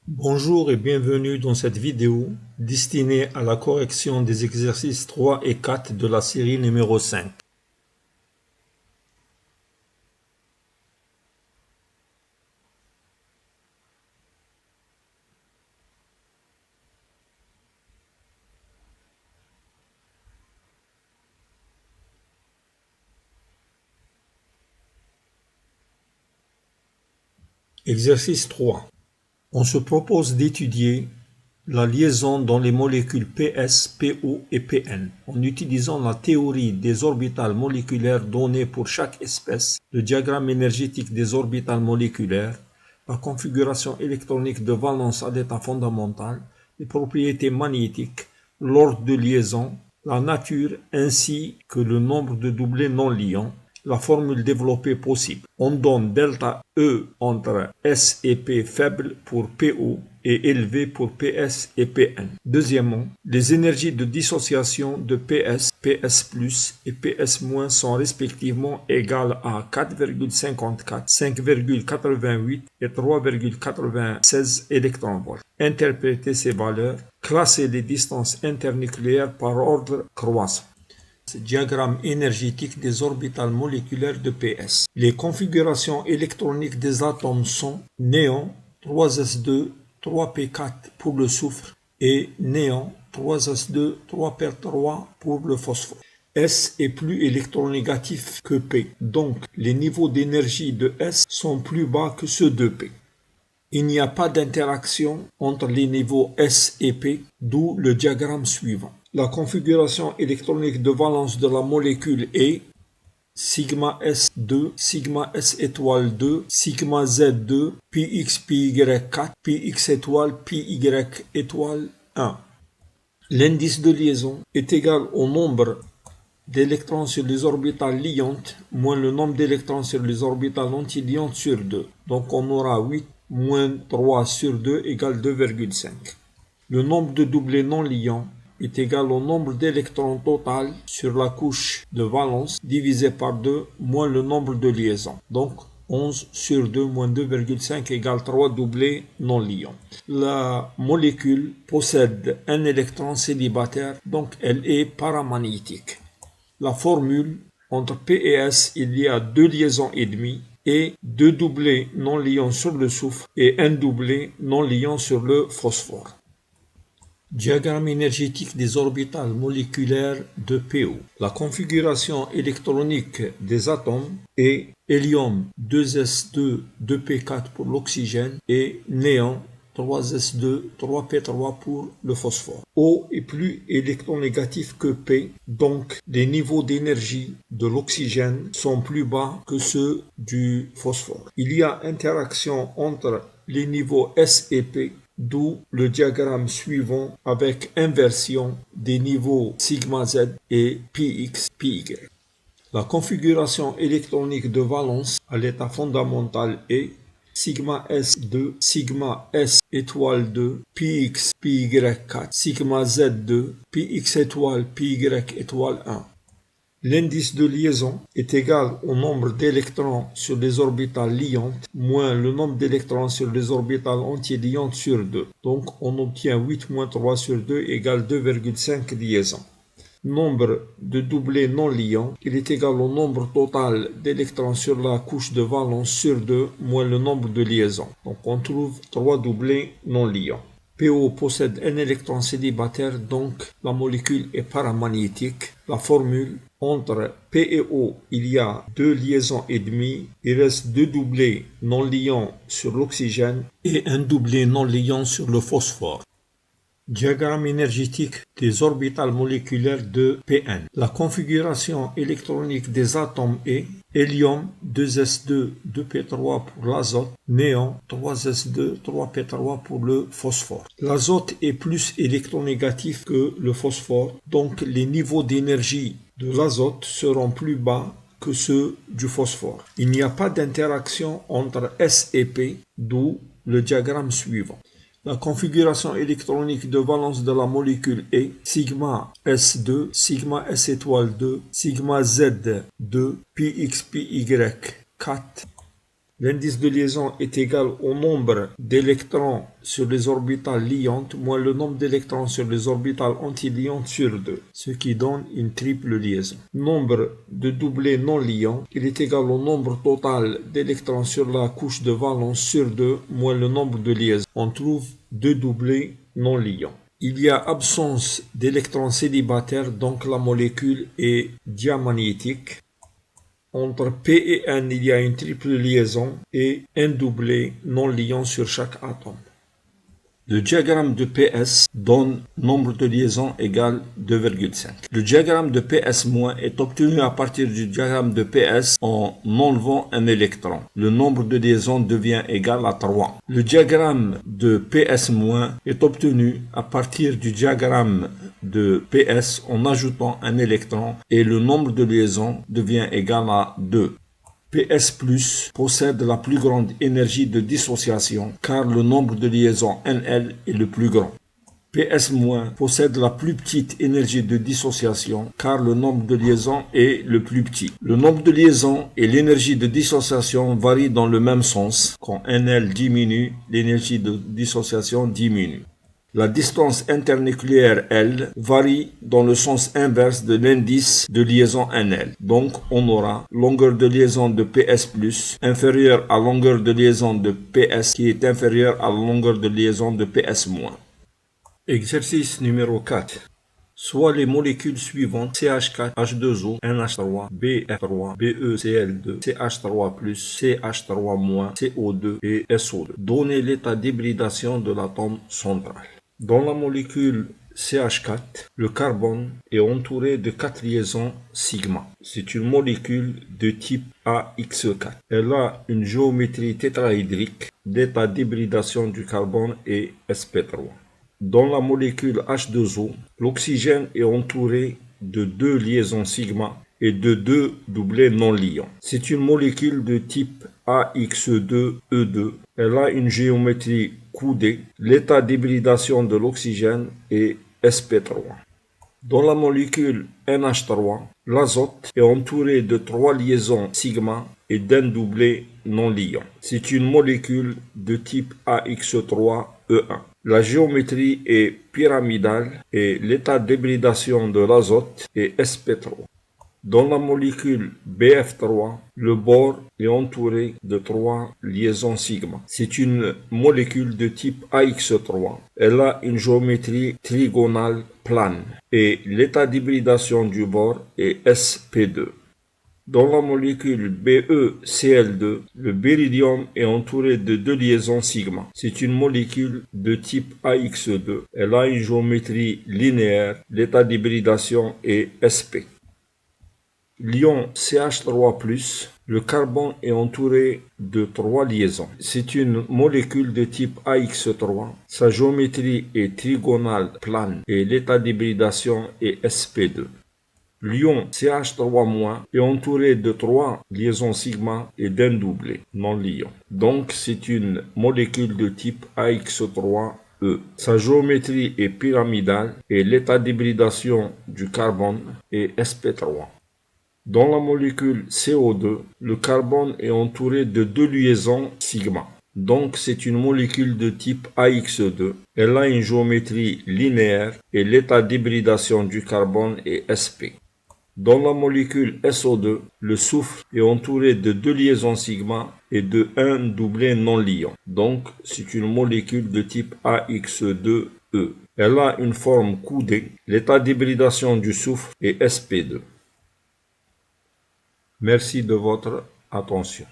Bonjour et bienvenue dans cette vidéo destinée à la correction des exercices 3 et 4 de la série numéro 5. Exercice 3. On se propose d'étudier la liaison dans les molécules PS, PO et PN en utilisant la théorie des orbitales moléculaires données pour chaque espèce, le diagramme énergétique des orbitales moléculaires, la configuration électronique de valence à l'état fondamental, les propriétés magnétiques, l'ordre de liaison, la nature ainsi que le nombre de doublets non liants, la formule développée possible. On donne delta E entre S et P faible pour PO et élevé pour PS et PN. Deuxièmement, les énergies de dissociation de PS, PS+, et PS- sont respectivement égales à 4,54, 5,88 et 3,96 électronvolts. Interpréter ces valeurs, classer les distances internucléaires par ordre croissant. Diagramme énergétique des orbitales moléculaires de PS. Les configurations électroniques des atomes sont néon 3s2, 3p4 pour le soufre et néon 3s2, 3p3 pour le phosphore. S est plus électronégatif que P, donc les niveaux d'énergie de S sont plus bas que ceux de P. Il n'y a pas d'interaction entre les niveaux S et P, d'où le diagramme suivant. La configuration électronique de valence de la molécule est sigma S2, sigma S étoile 2, sigma Z2, Px, Py4, Px étoile, Py étoile 1. L'indice de liaison est égal au nombre d'électrons sur les orbitales liantes moins le nombre d'électrons sur les orbitales antiliantes sur 2. Donc on aura 8 moins 3 sur 2 égale 2,5. Le nombre de doublets non liants est égal au nombre d'électrons total sur la couche de valence divisé par 2 moins le nombre de liaisons. Donc 11 sur 2 moins 2,5 égale 3 doublets non liants. La molécule possède un électron célibataire, donc elle est paramagnétique. La formule, entre P et S, il y a 2 liaisons et demie et 2 doublets non liants sur le soufre et un doublet non liant sur le phosphore. Diagramme énergétique des orbitales moléculaires de PO. La configuration électronique des atomes est hélium 2s2, 2p4 pour l'oxygène et néon 3s2, 3p3 pour le phosphore. O est plus électronégatif que P, donc les niveaux d'énergie de l'oxygène sont plus bas que ceux du phosphore. Il y a interaction entre les niveaux S et P, d'où le diagramme suivant avec inversion des niveaux sigma Z et Px, Py. La configuration électronique de valence à l'état fondamental est sigma S2, sigma S étoile 2, Px, Py4, sigma Z2, Px étoile, Py étoile 1. L'indice de liaison est égal au nombre d'électrons sur les orbitales liantes moins le nombre d'électrons sur les orbitales antiliantes sur 2. Donc on obtient 8 moins 3 sur 2 égale 2,5 liaisons. Nombre de doublets non liants, il est égal au nombre total d'électrons sur la couche de valence sur 2 moins le nombre de liaisons. Donc on trouve 3 doublets non liants. PO possède un électron célibataire, donc la molécule est paramagnétique. La formule, entre P et O, il y a 2 liaisons et demie, il reste 2 doublets non liants sur l'oxygène et un doublet non liant sur le phosphore. Diagramme énergétique des orbitales moléculaires de Pn. La configuration électronique des atomes est hélium 2s2, 2p3 pour l'azote, néon 3s2, 3p3 pour le phosphore. L'azote est plus électronégatif que le phosphore, donc les niveaux d'énergie de l'azote seront plus bas que ceux du phosphore. Il n'y a pas d'interaction entre S et P, d'où le diagramme suivant. La configuration électronique de valence de la molécule est sigma S2, sigma S étoile 2, sigma Z2, Px, Py 4, L'indice de liaison est égal au nombre d'électrons sur les orbitales liantes moins le nombre d'électrons sur les orbitales antiliantes sur 2, ce qui donne une triple liaison. Nombre de doublés non liants, il est égal au nombre total d'électrons sur la couche de valence sur 2 moins le nombre de liaisons. On trouve deux doublés non liants. Il y a absence d'électrons célibataires, donc la molécule est diamagnétique. Entre P et N, il y a une triple liaison et un doublé non liant sur chaque atome. Le diagramme de PS donne nombre de liaisons égal 2,5. Le diagramme de PS- est obtenu à partir du diagramme de PS en enlevant un électron. Le nombre de liaisons devient égal à 3. Le diagramme de PS- est obtenu à partir du diagramme de PS en ajoutant un électron et le nombre de liaisons devient égal à 2. PS+ possède la plus grande énergie de dissociation car le nombre de liaisons NL est le plus grand. PS- possède la plus petite énergie de dissociation car le nombre de liaisons est le plus petit. Le nombre de liaisons et l'énergie de dissociation varient dans le même sens. Quand NL diminue, l'énergie de dissociation diminue. La distance internucléaire L varie dans le sens inverse de l'indice de liaison NL. Donc, on aura longueur de liaison de PS+ inférieure à longueur de liaison de PS qui est inférieure à la longueur de liaison de PS-. Exercice numéro 4. Soit les molécules suivantes CH4, H2O, NH3, BF3, BeCl2, CH3+, CH3-, CO2 et SO2. Donnez l'état d'hybridation de l'atome central. Dans la molécule CH4, le carbone est entouré de 4 liaisons sigma. C'est une molécule de type AX4. Elle a une géométrie tétraédrique. L'état d'hybridation du carbone est sp3. Dans la molécule H2O, l'oxygène est entouré de 2 liaisons sigma et de 2 doublés non liants. C'est une molécule de type AX2E2. Elle a une géométrie coudée. L'état d'hybridation de l'oxygène est sp3. Dans la molécule NH3, l'azote est entouré de 3 liaisons sigma et d'un doublé non liant. C'est une molécule de type AX3E1. La géométrie est pyramidale et l'état d'hybridation de l'azote est sp3. Dans la molécule BF3, le bore est entouré de 3 liaisons sigma. C'est une molécule de type AX3. Elle a une géométrie trigonale plane et l'état d'hybridation du bore est sp2. Dans la molécule BeCl2, le beryllium est entouré de 2 liaisons sigma. C'est une molécule de type AX2. Elle a une géométrie linéaire. L'état d'hybridation est sp. L'ion CH3+, le carbone est entouré de 3 liaisons. C'est une molécule de type AX3. Sa géométrie est trigonale plane et l'état d'hybridation est sp2. L'ion CH3- est entouré de 3 liaisons sigma et d'un doublé non liant. Donc c'est une molécule de type AX3E. Sa géométrie est pyramidale et l'état d'hybridation du carbone est sp3. Dans la molécule CO2, le carbone est entouré de 2 liaisons sigma. Donc c'est une molécule de type AX2. Elle a une géométrie linéaire et l'état d'hybridation du carbone est sp. Dans la molécule SO2, le soufre est entouré de 2 liaisons sigma et de 1 doublé non liant. Donc c'est une molécule de type AX2E. Elle a une forme coudée. L'état d'hybridation du soufre est sp2. Merci de votre attention.